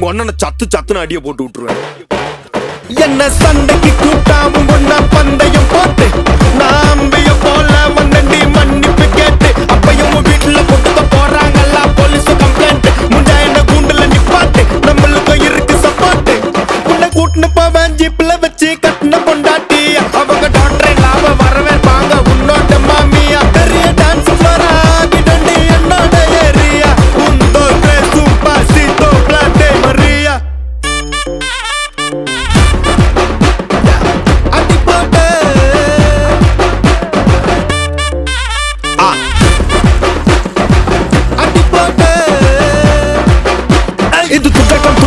ஒன்னனை சத்து சத்துன்னு அடிய போட்டு விட்டுருவேன். என்ன சண்டைக்கு கூட்டாவும் ஒன்னா பந்தயம் போட்டு நாம்பிய போல வந்தண்டி மன்னிப்பு கேட்டு அப்பையும் வீட்டுல கொண்டு போறாங்கல்ல போலீஸ் கம்ப்ளைண்ட் முஞ்சா என்ன கூண்டுல நிப்பாட்டு நம்மளுக்கும் இருக்கு சப்போர்ட் உன்னை கூட்டுன்னு போவேன் ஜீப்ல வச்சு கட்டின பொண்டாட்டி அவங்க டாக்டர் லாப வரவேற்பாங்க உன்னோட மாமியா பெரிய டான்ஸ் ஃப்ளோரா கிடண்டி என்னோட ஏரியா உந்தோ சூப்பா சீத்தோ பிளாட்டே மரியா இது துடக்கம்